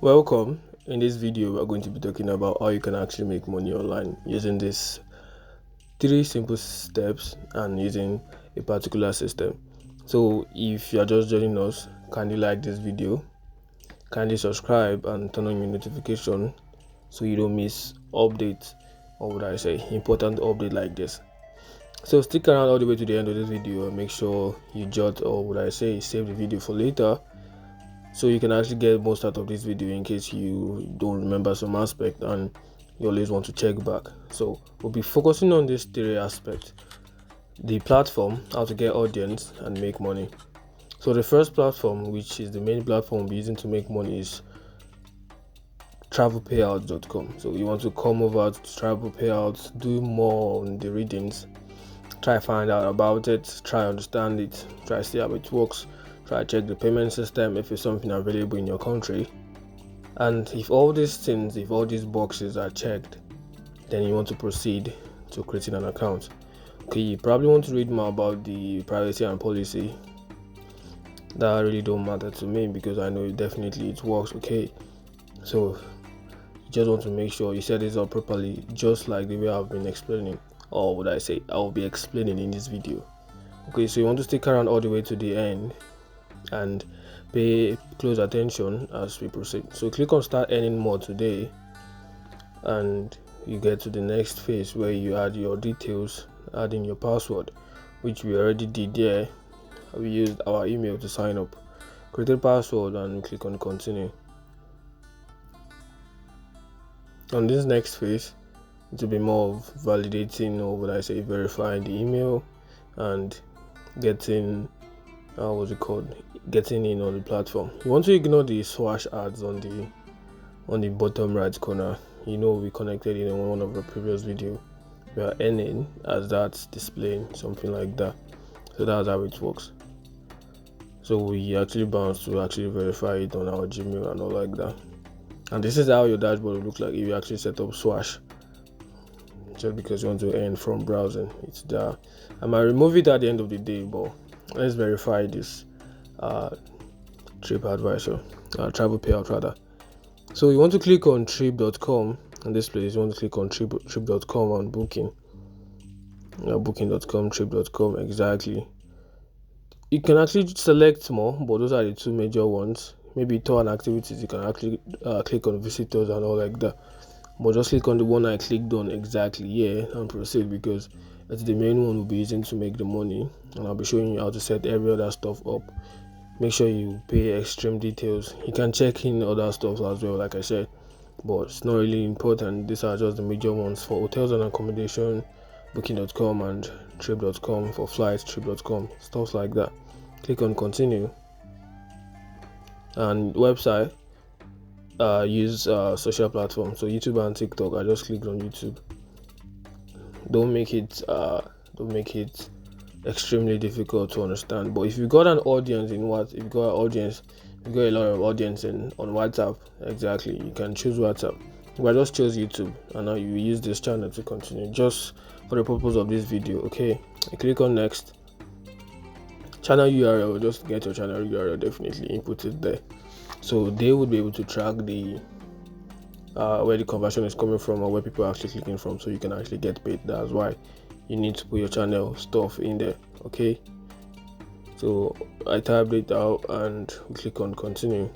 Welcome. In this video, we're going to be talking about how you can actually make money online using these three simple steps and using a particular system. So if you are just joining us, kindly like this video, kindly subscribe and turn on your notification so you don't miss updates, or would I say important update like this. So stick around all the way to the end of this video and make sure you jot, or would I say save the video for later, so you can actually get most out of this video in case you don't remember some aspect and you always want to check back. So we'll be focusing on these three aspects: the platform, how to get audience and make money. So the first platform, which is the main platform we'll be using to make money, is travelpayouts.com. So you want to come over to travel payouts, do more on the readings, try find out about it, try understand it, try see how it works, try check the payment system if it's something available in your country. And if all these things, if all these boxes are checked, then you want to proceed to creating an account. Okay, you probably want to read more about the privacy and policy. That really don't matter to me because I know definitely it works. Okay, so you just want to make sure you set this up properly, just like the way I've been explaining, or would I say I'll be explaining in this video. Okay, so you want to stick around all the way to the end and pay close attention as we proceed. So click on start earning more today, and you get to the next phase where you add your details, add in your password, which we already did there. We used our email to sign up, created password, and click on continue. On this next phase, it will be more of validating, or would I say verifying the email and getting getting in on the platform. You want to ignore the swash ads on the bottom right corner. You know, we connected in one of the previous video. We are earning as that's displaying something like that. So that's how it works. So we actually bounce to actually verify it on our Gmail and all like that. And this is how your dashboard will look like if you actually set up swash. Just because you want to earn from browsing, it's there. I might remove it at the end of the day, but let's verify this TripAdvisor, travel payout rather. So you want to click on trip.com, in this place you want to click on trip.com on booking, booking.com, trip.com, exactly. You can actually select more, but those are the two major ones. Maybe tour and activities, you can actually click on visitors and all like that, but just click on the one I clicked on exactly here and proceed, because it's the main one we'll be using to make the money, and I'll be showing you how to set every other stuff up. Make sure you pay extreme details. You can check in other stuff as well, like I said, but it's not really important. These are just the major ones for hotels and accommodation, booking.com, and trip.com for flights, trip.com, stuff like that. Click on continue. And website, use social platforms, so YouTube and TikTok. I just clicked on YouTube. Don't make it extremely difficult to understand. But if you got an audience in what, if you got a lot of audience on WhatsApp, exactly, you can choose WhatsApp. But I just chose YouTube, and now you use this channel to continue just for the purpose of this video. Okay, I click on next. Channel URL, just get your channel URL, definitely input it there, so they would be able to track the where the conversion is coming from or where people are actually clicking from, so you can actually get paid. That's why you need to put your channel stuff in there. Okay, so I typed it out and we click on continue.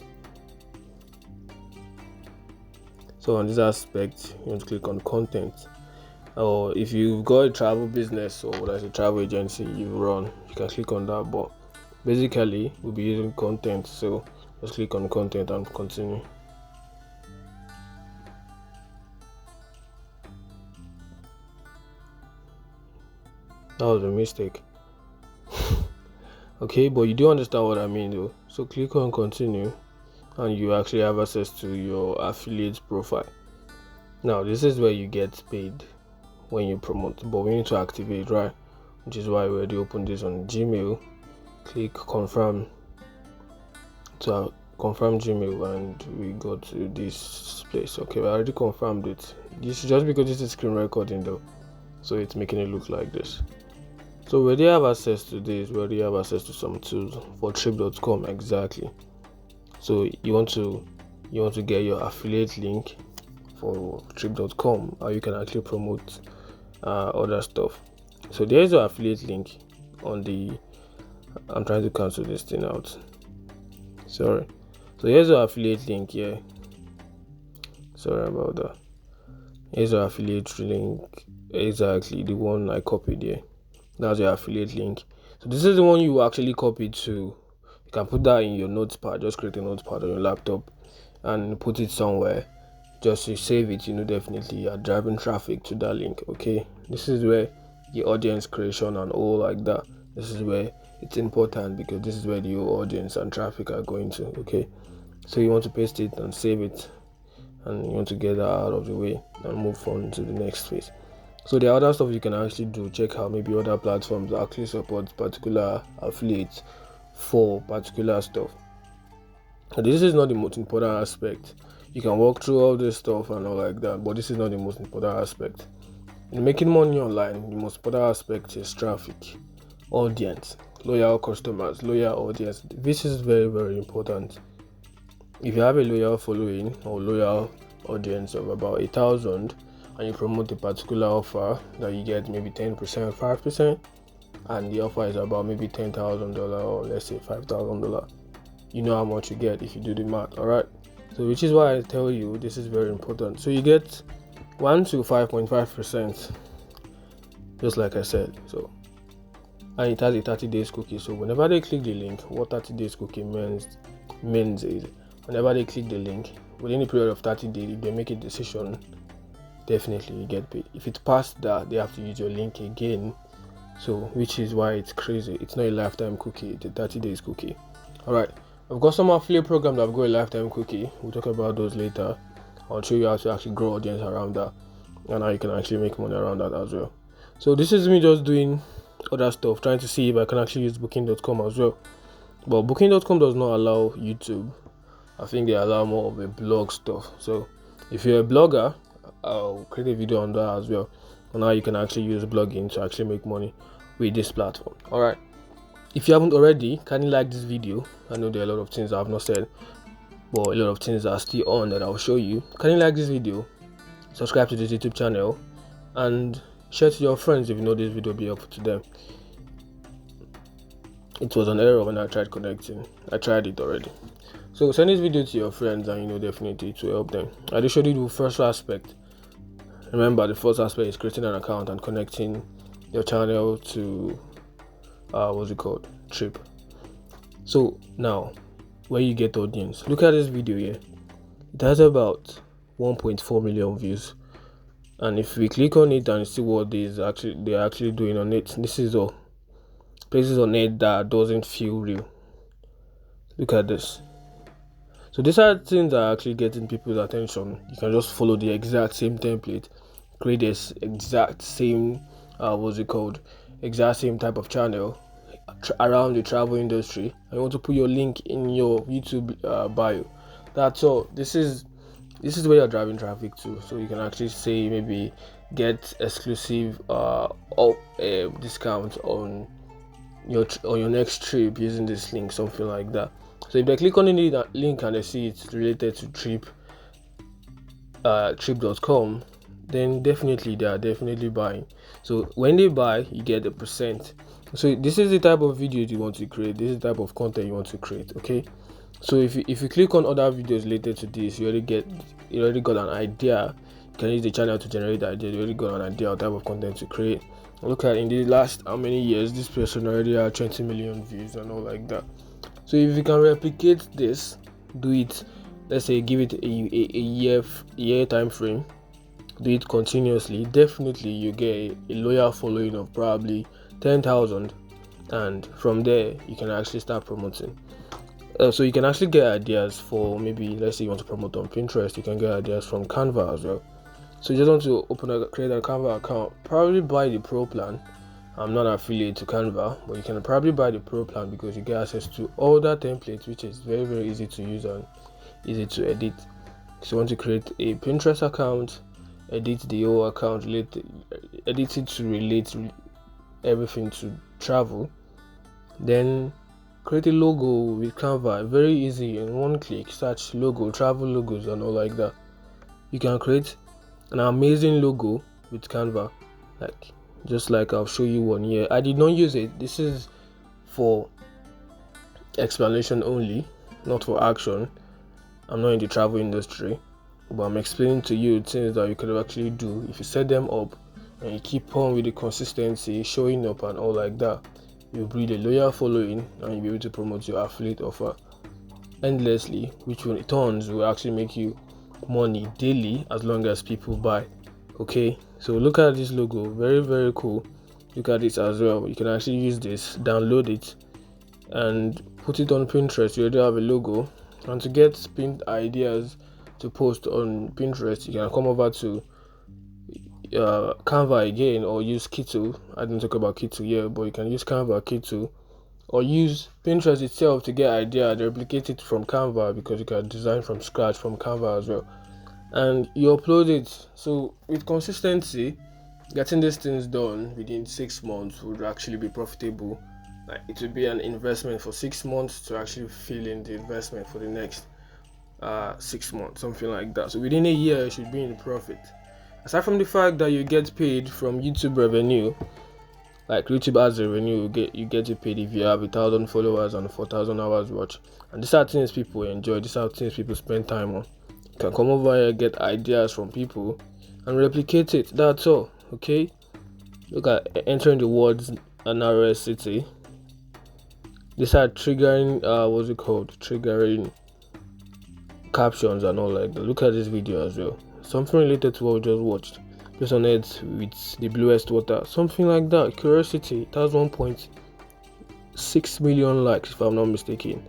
So on this aspect, you want to click on content, or if you've got a travel business or what I say travel agency you run, you can click on that, but basically we'll be using content, so just click on content and continue. That was a mistake. Okay, but you do understand what I mean though. So click on continue, and you actually have access to your affiliate profile. Now this is where you get paid when you promote, but we need to activate, right? Which is why we already opened this on Gmail. Click confirm to confirm Gmail, and we go to this place. Okay, I already confirmed it. This is just because this is screen recording though, so it's making it look like this. So we already have access to this, we already have access to some tools for trip.com, exactly. So you want to you want to get your affiliate link for trip.com, how you can actually promote other stuff. So there's your affiliate link on the, I'm trying to cancel this thing out, sorry. So here's your affiliate link here, sorry about that. Here's your affiliate link, exactly the one I copied here. That's your affiliate link. So this is the one you actually copied to. You can put that in your notepad, just create a notepad on your laptop and put it somewhere just to save it. Definitely you're driving traffic to that link. Okay, this is where the audience creation and all like that, this is where it's important, because this is where the audience and traffic are going to. Okay, so you want to paste it and save it, and you want to get that out of the way and move on to the next phase. So the other stuff you can actually do, check out maybe other platforms actually support particular affiliates for particular stuff. And this is not the most important aspect. You can walk through all this stuff and all like that, but this is not the most important aspect. In making money online, the most important aspect is traffic, audience, loyal customers, loyal audience. This is very, very important. If you have a loyal following or loyal audience of about 1,000 and you promote a particular offer that you get maybe 10%, 5%, and the offer is about maybe $10,000 or let's say $5,000, you know how much you get if you do the math. All right, so which is why I tell you this is very important. So you get 1 to 5.5%, just like I said. So, and it has a 30 days cookie. So whenever they click the link, what 30 days cookie means is whenever they click the link within a period of 30 days, if they make a decision, definitely you get paid. If it's past that, they have to use your link again. So which is why it's crazy. It's not a lifetime cookie, it's a 30 days cookie. All right, I've got some affiliate programs that have got a lifetime cookie. We'll talk about those later. I'll show you how to actually grow audience around that and how you can actually make money around that as well. So this is me just doing other stuff, trying to see if I can actually use booking.com as well. But booking.com does not allow YouTube. I think they allow more of a blog stuff. So if you're a blogger, I'll create a video on that as well, on how you can actually use blogging to actually make money with this platform. All right, if you haven't already, kindly like this video. I know there are a lot of things I have not said, but a lot of things are still on that I'll show you. Kindly like this video, subscribe to this YouTube channel, and share to your friends if you know this video will be helpful to them. It was an error when I tried connecting. I tried it already. So send this video to your friends, and definitely it will help them. I just showed you the first aspect. Remember, the first aspect is creating an account and connecting your channel to Trip. So now, where you get audience, look at this video here. It has about 1.4 million views, and if we click on it and see what they're actually doing on it, this is all places on it that doesn't feel real. Look at this. So these are things that are actually getting people's attention. You can just follow the exact same template, create this exact same exact same type of channel around the travel industry, and you want to put your link in your YouTube bio. That's all. This is where you're driving traffic to. So you can actually say maybe get exclusive discount on your next trip using this link, something like that. So if they click on the link and they see it's related to trip.com, then definitely they are definitely buying. So when they buy, you get a percent. So this is the type of videos you want to create. This is the type of content you want to create. Okay, so if you click on other videos related to this, you already got an idea. You can use the channel to generate the idea. You already got an idea of type of content to create. Look at in the last how many years this person already had 20 million views and all like that. So if you can replicate this, do it. Let's say give it a year time frame. Do it continuously. Definitely you get a loyal following of probably 10,000, and from there you can actually start promoting. So you can actually get ideas for, maybe let's say you want to promote on Pinterest. You can get ideas from Canva as well. So you just want to create a Canva account. Probably buy the Pro plan. I'm not affiliated to Canva, but you can probably buy the Pro plan because you get access to all that templates, which is very, very easy to use and easy to edit. So you want to create a Pinterest account, edit the whole account, edit it to relate everything to travel. Then create a logo with Canva. Very easy, in one click. Search logo, travel logos and all like that. You can create an amazing logo with Canva, like just like I'll show you one here. I did not use it. This is for explanation only, not for action. I'm not in the travel industry, but I'm explaining to you things that you could actually do if you set them up and you keep on with the consistency, showing up and all like that. You'll build a loyal following and you'll be able to promote your affiliate offer endlessly, which in turns will actually make you money daily as long as people buy. Okay, so look at this logo, very cool. Look at it as well. You can actually use this, download it and put it on Pinterest. You already have a logo, and to get pinned ideas to post on Pinterest, you can come over to Canva again, or use Kito. I didn't talk about Kito here, but you can use Canva, Kito, or use Pinterest itself to get ideas, replicate it from Canva, because you can design from scratch from Canva as well, and you upload it. So with consistency, getting these things done within 6 months would actually be profitable. Like, it would be an investment for 6 months to actually fill in the investment for the next 6 months, something like that. So within a year, you should be in profit. Aside from the fact that you get paid from YouTube revenue, like YouTube has a revenue, you get it paid if you have 1,000 followers and 4,000 hours watch. And these are things people enjoy. These are things people spend time on. You can come over here, get ideas from people, and replicate it. That's all. Okay. Look at entering the words an city. These are triggering triggering captions and all like that. Look at this video as well. Something related to what we just watched. Place on it with the bluest water. Something like that. Curiosity. That's 1.6 million likes if I'm not mistaken.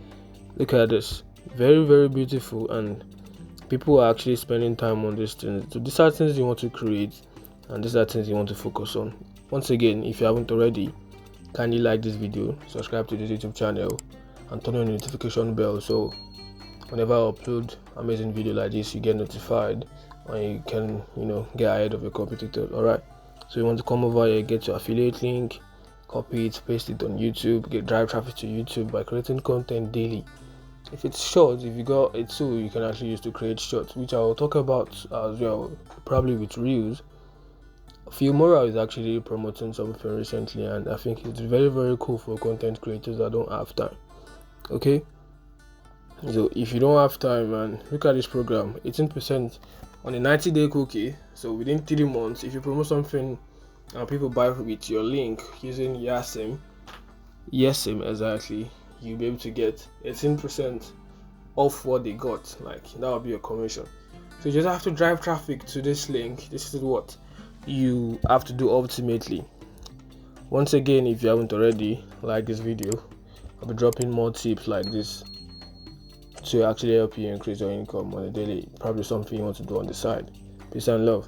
Look at this. Very beautiful, and people are actually spending time on these things. So these are things you want to create, and these are things you want to focus on. Once again, if you haven't already, kindly like this video, subscribe to this YouTube channel, and turn on the notification bell, so whenever I upload amazing video like this, you get notified and you can get ahead of your competitors. Alright, so you want to come over here, get your affiliate link, copy it, paste it on YouTube, drive traffic to YouTube by creating content daily. If it's short, if you got a tool you can actually use to create shorts, which I will talk about as well, probably with reels. Filmora is actually promoting something recently, and I think it's very cool for content creators that don't have time. Okay, so if you don't have time, man, look at this program, 18% on a 90-day cookie. So within 3 months, if you promote something and people buy with your link using YASIM exactly, you'll be able to get 18% off what they got. Like, that will be your commission. So you just have to drive traffic to this link. This is what you have to do ultimately. Once again, if you haven't already, like this video. I'll be dropping more tips like this to actually help you increase your income on a daily. Probably something you want to do on the side. Peace and love.